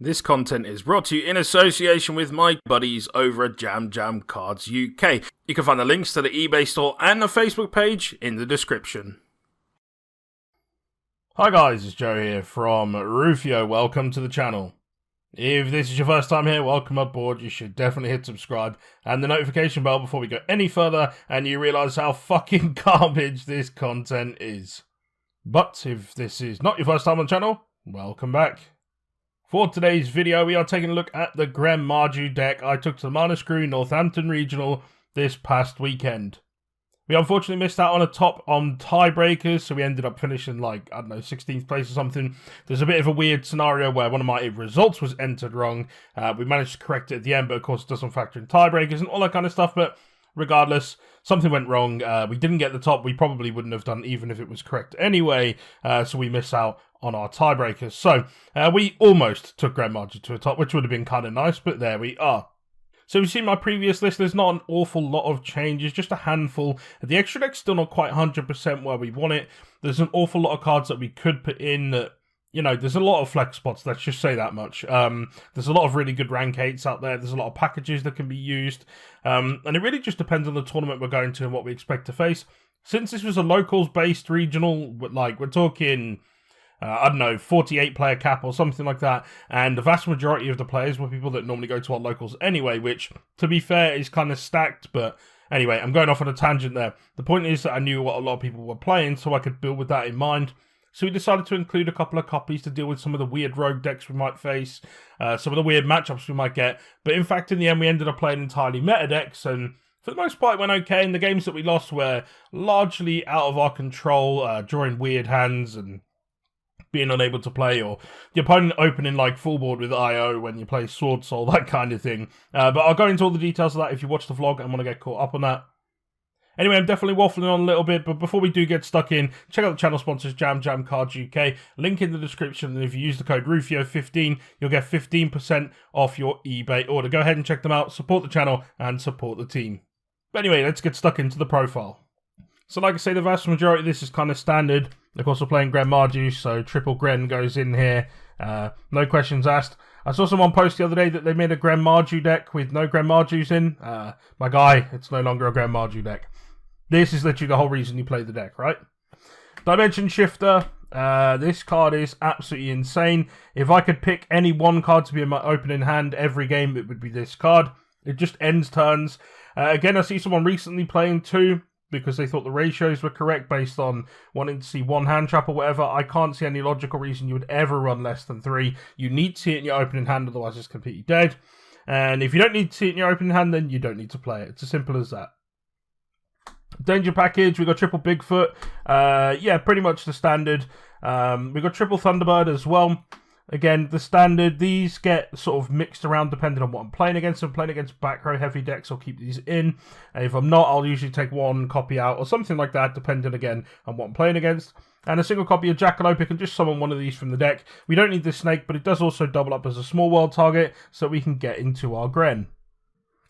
This content is brought to you in association with my buddies over at Jam Cards UK. You can find the links to the eBay store and the Facebook page in the description. Hi guys, it's Joe here from Rufioh. Welcome to the channel. If this is your first time here, welcome aboard. You should definitely hit subscribe and the notification bell before we go any further and you realise how fucking garbage this content is. But if this is not your first time on the channel, welcome back. For today's video, we are taking a look at the Gren Maju deck I took to the Manascrew Northampton Regional this past weekend. We unfortunately missed out on a top on tiebreakers, so we ended up finishing like, I don't know, 16th place or something. There's a bit of a weird scenario where one of my results was entered wrong. We managed to correct it at the end, but of course it doesn't factor in tiebreakers and all that kind of stuff, but regardless, something went wrong. We didn't get the top. We probably wouldn't have done even if it was correct anyway, so we miss out on our tiebreakers. So we almost took Gren Maju to a top, which would have been kind of nice, but there we are. So you've seen my previous list. There's not an awful lot of changes, just a handful. The extra deck's still not quite 100% where we want it. There's an awful lot of cards that we could put in that, you know, there's a lot of flex spots, let's just say that much. There's a lot of really good rank 8s out there. There's a lot of packages that can be used. And it really just depends on the tournament we're going to and what we expect to face. Since this was a locals-based regional, like, we're talking, I don't know, 48 player cap or something like that, and the vast majority of the players were people that normally go to our locals anyway, which, to be fair, is kind of stacked, but anyway, I'm going off on a tangent there. The point is that I knew what a lot of people were playing, so I could build with that in mind. So we decided to include a couple of copies to deal with some of the weird rogue decks we might face, some of the weird matchups we might get, but in fact, in the end, we ended up playing entirely meta decks, and for the most part, it went okay, and the games that we lost were largely out of our control, drawing weird hands and being unable to play, or the opponent opening like full board with IO when you play Sword Soul, that kind of thing. But I'll go into all the details of that if you watch the vlog and want to get caught up on that. Anyway, I'm definitely waffling on a little bit, but before we do get stuck in, check out the channel sponsors Jam Cards UK, link in the description, and if you use the code Rufioh15, you'll get 15% off your eBay order. Go ahead and check them out, support the channel, and support the team. But anyway, let's get stuck into the profile. So like I say, the vast majority of this is kind of standard. Of course, we're playing Gren Maju, so triple Gren goes in here. No questions asked. I saw someone post the other day that they made a Gren Maju deck with no Gren Majus in. My guy, it's no longer a Gren Maju deck. This is literally the whole reason you play the deck, right? Dimension Shifter. This card is absolutely insane. If I could pick any one card to be in my opening hand every game, it would be this card. It just ends turns. Again, I see someone recently playing 2 because they thought the ratios were correct based on wanting to see 1 hand trap or whatever. I can't see any logical reason you would ever run less than 3. You need to see it in your opening hand, otherwise it's completely dead. And if you don't need to see it in your opening hand, then you don't need to play it. It's as simple as that. Danger package, we got triple Bigfoot. Yeah, pretty much the standard. We got triple Thunderbird as well. Again, the standard. These get sort of mixed around depending on what I'm playing against. If I'm playing against back row heavy decks, I'll keep these in. And if I'm not, I'll usually take 1 copy out or something like that, depending again on what I'm playing against. And a single copy of Jackalope can just summon one of these from the deck. We don't need this snake, but it does also double up as a small world target, so we can get into our Gren.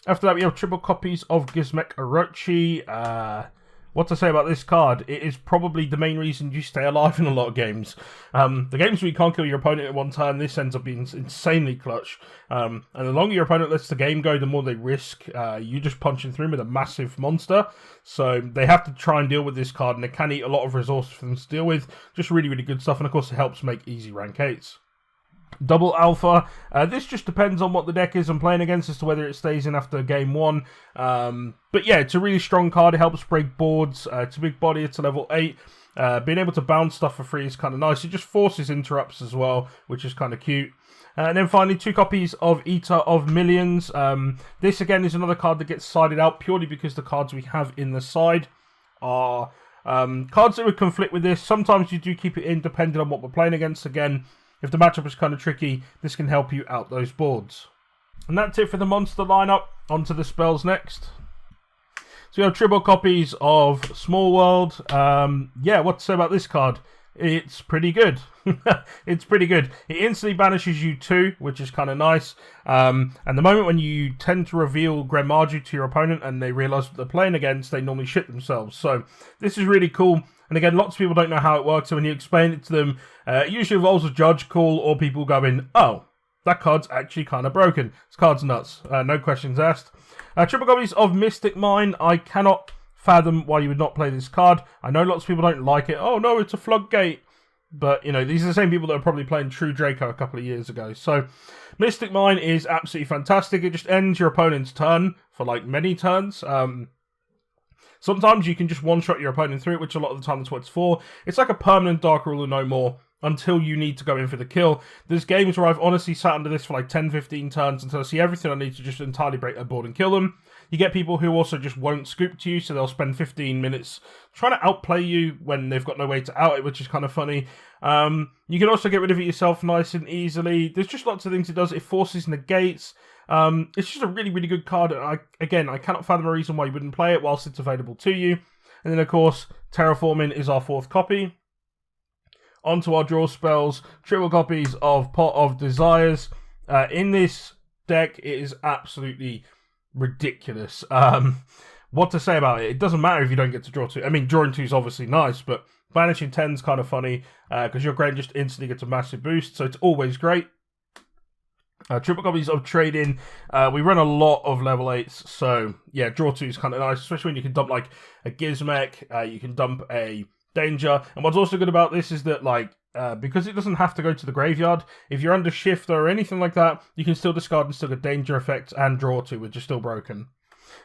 After that, we have triple copies of Gizmek Orochi. What to say about this card? It is probably the main reason you stay alive in a lot of games. The games where you can't kill your opponent in one turn, this ends up being insanely clutch. And the longer your opponent lets the game go, the more they risk you just punching through with a massive monster. So they have to try and deal with this card, and it can eat a lot of resources for them to deal with. Just really, really good stuff, and of course it helps make easy rank 8s. Double Alpha. This just depends on what the deck is I'm playing against as to whether it stays in after game 1. But yeah, it's a really strong card. It helps break boards. It's a big body. It's a level 8. Being able to bounce stuff for free is kind of nice. It just forces interrupts as well, which is kind of cute. And then finally, 2 copies of Eater of Millions. This again is another card that gets sided out purely because the cards we have in the side are cards that would conflict with this. Sometimes you do keep it in depending on what we're playing against. Again, if the matchup is kind of tricky, this can help you out those boards. And that's it for the monster lineup. On to the spells next. So we have triple copies of Small World. Yeah, what to say about this card? it's pretty good. It's pretty good. It instantly banishes you 2, which is kind of nice. And the moment when you tend to reveal Gren Maju to your opponent and they realise what they're playing against, they normally shit themselves. So this is really cool. And again, lots of people don't know how it works. So when you explain it to them, it usually involves a judge call or people going, oh, that card's actually kind of broken. This card's nuts. No questions asked. Triple copies of Mystic Mine. I cannot fathom why you would not play this card. I know lots of people don't like it. Oh no, it's a floodgate. But, you know, these are the same people that are probably playing True Draco a couple of years ago. So, Mystic Mine is absolutely fantastic. It just ends your opponent's turn for, like, many turns. Sometimes you can just one-shot your opponent through it, which a lot of the time that's what it's for. It's like a permanent Dark Ruler no more until you need to go in for the kill. There's games where I've honestly sat under this for like 10, 15 turns until I see everything I need to just entirely break their board and kill them. You get people who also just won't scoop to you, so they'll spend 15 minutes trying to outplay you when they've got no way to out it, which is kind of funny. You can also get rid of it yourself nice and easily. There's just lots of things it does. It forces negates. It's just a really, really good card. I cannot fathom a reason why you wouldn't play it whilst it's available to you. And then, of course, Terraforming is our 4th copy. Onto our draw spells. Triple copies of Pot of Desires. In this deck, it is absolutely ridiculous. What to say about it? It doesn't matter if you don't get to draw 2. I mean, drawing 2 is obviously nice, but banishing 10 is kind of funny because your Gren just instantly gets a massive boost, so it's always great. Triple copies of Trading. We run a lot of level 8s, so yeah, draw 2 is kind of nice, especially when you can dump like a Gizmek, you can dump a Danger. And what's also good about this is that, like, because it doesn't have to go to the graveyard, if you're under Shifter or anything like that, you can still discard and still get Danger effects and draw 2, which is still broken.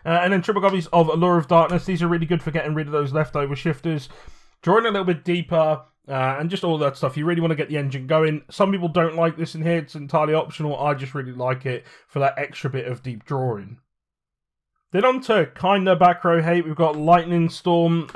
And then triple copies of Allure of Darkness. These are really good for getting rid of those leftover shifters, drawing a little bit deeper, and just all that stuff. You really want to get the engine going. Some people don't like this in here. It's entirely optional. I just really like it for that extra bit of deep drawing. Then on to kind of back row hate. We've got Lightning Storm,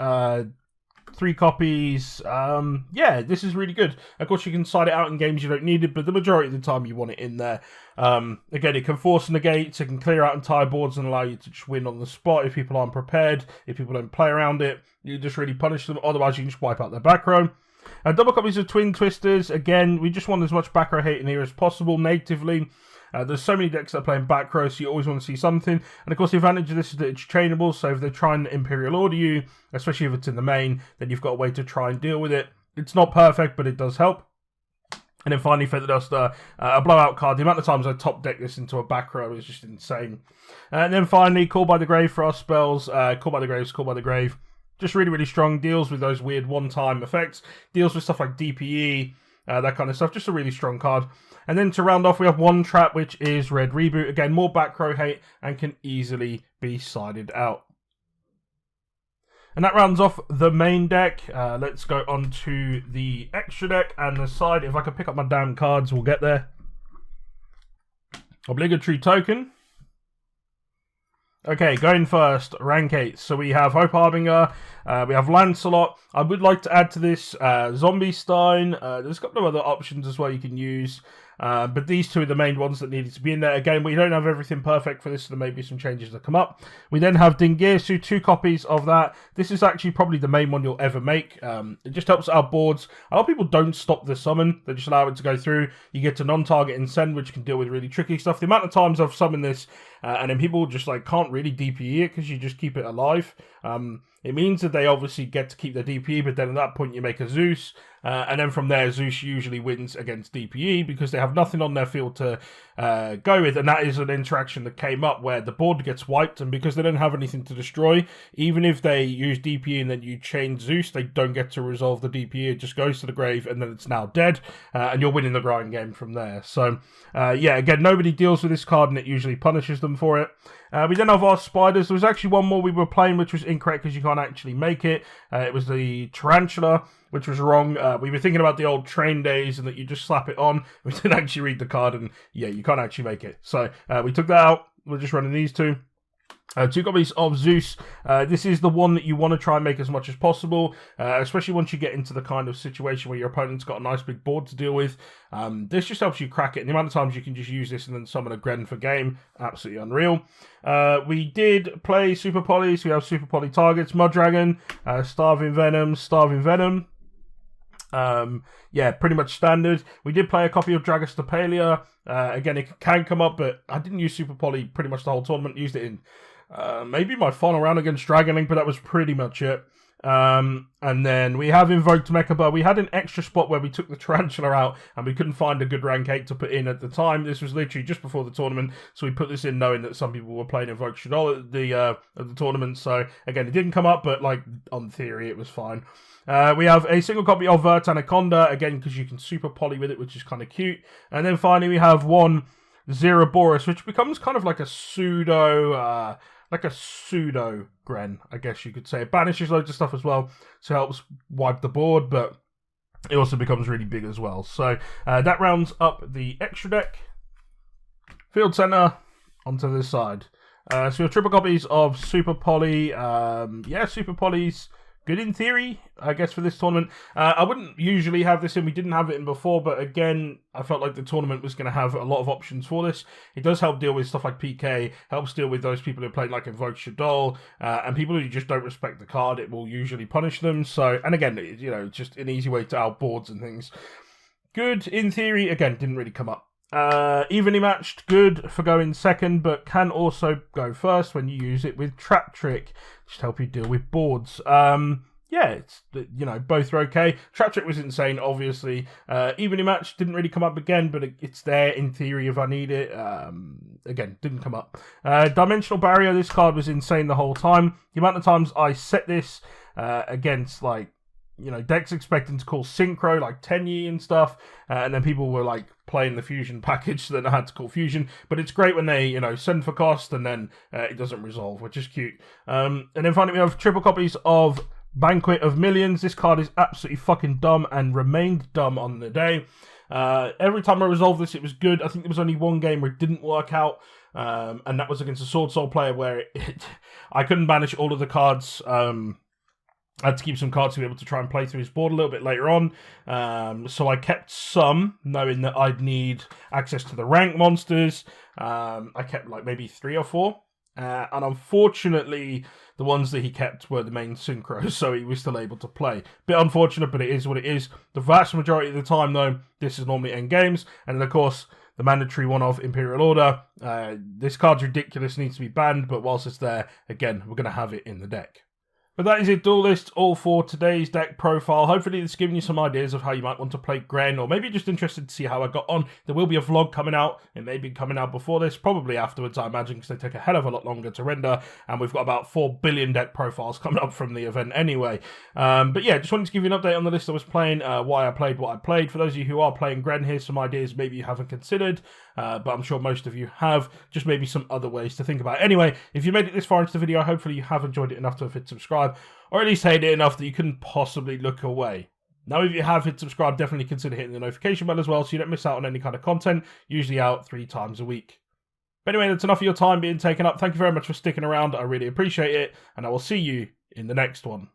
3 copies. Yeah, this is really good. Of course, you can side it out in games you don't need it, but the majority of the time you want it in there. Again, it can force negates, it can clear out entire boards and allow you to just win on the spot if people aren't prepared, if people don't play around it. You just really punish them, otherwise you can just wipe out their back row. Double copies of Twin Twisters. Again, we just want as much back row hate in here as possible natively. There's so many decks that play in back row, so you always want to see something. And of course, the advantage of this is that it's chainable, so if they try and Imperial Order you, especially if it's in the main, then you've got a way to try and deal with it. It's not perfect, but it does help. And then finally, Feather Duster, a blowout card. The amount of times I top deck this into a back row is just insane. And then finally, Call by the Grave for our spells. Call by the Graves, Call by the Grave. Just really, really strong. Deals with those weird one-time effects. Deals with stuff like DPE, that kind of stuff. Just a really strong card. And then to round off, we have One Trap, which is Red Reboot. Again, more back row hate and can easily be sided out. And that rounds off the main deck. Let's go on to the extra deck and the side. If I can pick up my damn cards, we'll get there. Obligatory token. Okay, going first, rank 8. So we have Hope Harbinger, we have Lancelot. I would like to add to this Zombie Stein. There's a couple of other options as well you can use. But these 2 are the main ones that needed to be in there. Again, we don't have everything perfect for this, so there may be some changes that come up. We then have Dingirsu, 2 copies of that. This is actually probably the main one you'll ever make. It just helps our boards. A lot of people don't stop the summon. They just allow it to go through. You get to non-target and send, which can deal with really tricky stuff. The amount of times I've summoned this, and then people just like can't really DPE it because you just keep it alive. It means that they obviously get to keep their DPE, but then at that point you make a Zeus, and then from there Zeus usually wins against DPE because they have nothing on their field to go with, and that is an interaction that came up where the board gets wiped, and because they don't have anything to destroy, even if they use DPE and then you chain Zeus, they don't get to resolve the DPE. It just goes to the grave, and then it's now dead, and you're winning the grind game from there. So, yeah, again, nobody deals with this card, and it usually punishes them for it. We then have our spiders. There was actually one more we were playing, which was incorrect because you can't actually make it. It was the Tarantula, which was wrong. We were thinking about the old train days and that you just slap it on. We didn't actually read the card, and yeah, you can't actually make it. So we took that out. We're just running these 2. 2 copies of Zeus. This is the one that you want to try and make as much as possible, especially once you get into the kind of situation where your opponent's got a nice big board to deal with. This just helps you crack it, and the amount of times you can just use this and then summon a Gren for game, absolutely unreal. We did play Super Polys. We have Super Poly targets, Mud Dragon, Starving Venom, Yeah, pretty much standard. We did play a copy of Dragostapalia. Again, it can come up, but I didn't use Super Poly pretty much the whole tournament. Used it in maybe my final round against Dragon but that was pretty much it. And then we have invoked Mechaba. We had an extra spot where we took the Tarantula out and we couldn't find a good rank 8 to put in at the time. This was literally just before the tournament, so we put this in knowing that some people were playing Invoke Shadol at the tournament. So again, it didn't come up, but like on theory it was fine. We have a single copy of Vert Anaconda, again because you can super poly with it, which is kind of cute. And then finally we have one Xeroboros, which becomes kind of like a pseudo Gren, I guess you could say. It banishes loads of stuff as well, so it helps wipe the board, but it also becomes really big as well. So that rounds up the extra deck. Field center onto this side. So we have triple copies of Super Poly. Yeah, Super Poly's good in theory, I guess, for this tournament. I wouldn't usually have this in. We didn't have it in before, but again, I felt like the tournament was going to have a lot of options for this. It does help deal with stuff like PK, helps deal with those people who play like Invoke Shadol, and people who just don't respect the card. It will usually punish them. So, and again, you know, just an easy way to outboards and things. Good in theory. Again, didn't really come up. Evenly matched, good for going second, but can also go first when you use it with Trap Trick, just to help you deal with boards. Yeah, it's, you know, both are okay. Trap Trick was insane, obviously. Evenly matched didn't really come up again, but it's there in theory if I need it. Again, didn't come up. Dimensional Barrier, this card was insane the whole time. The amount of times I set this against, like, you know, decks expecting to call Synchro, like Tenyi and stuff, and then people were, like, playing the Fusion package, so then I had to call Fusion. But it's great when they, you know, send for cost, and then it doesn't resolve, which is cute. And then finally we have triple copies of Banquet of Millions. This card is absolutely fucking dumb, and remained dumb on the day. Every time I resolved this, it was good. I think there was only one game where it didn't work out, and that was against a Sword Soul player, where I couldn't banish all of the cards. I had to keep some cards to be able to try and play through his board a little bit later on. So I kept some, knowing that I'd need access to the rank monsters. I kept like maybe 3 or 4. And unfortunately, the ones that he kept were the main synchros, so he was still able to play. Bit unfortunate, but it is what it is. The vast majority of the time, though, this is normally end games. And then, of course, the mandatory one of Imperial Order. This card's ridiculous, needs to be banned, but whilst it's there, again, we're going to have it in the deck. But that is it, duel list, all for today's deck profile. Hopefully it's given you some ideas of how you might want to play Gren, or maybe just interested to see how I got on. There will be a vlog coming out. It may be coming out before this, probably afterwards, I imagine, because they take a hell of a lot longer to render, and we've got about 4 billion deck profiles coming up from the event anyway. But yeah, just wanted to give you an update on the list I was playing, why I played what I played. For those of you who are playing Gren, here's some ideas maybe you haven't considered, but I'm sure most of you have. Just maybe some other ways to think about it. Anyway, if you made it this far into the video, hopefully you have enjoyed it enough to have hit subscribe, or at least hate it enough that you couldn't possibly look away. Now, if you have hit subscribe, definitely consider hitting the notification bell as well, so you don't miss out on any kind of content, usually out 3 times a week. But anyway, that's enough of your time being taken up. Thank you very much for sticking around. I really appreciate it, and I will see you in the next one.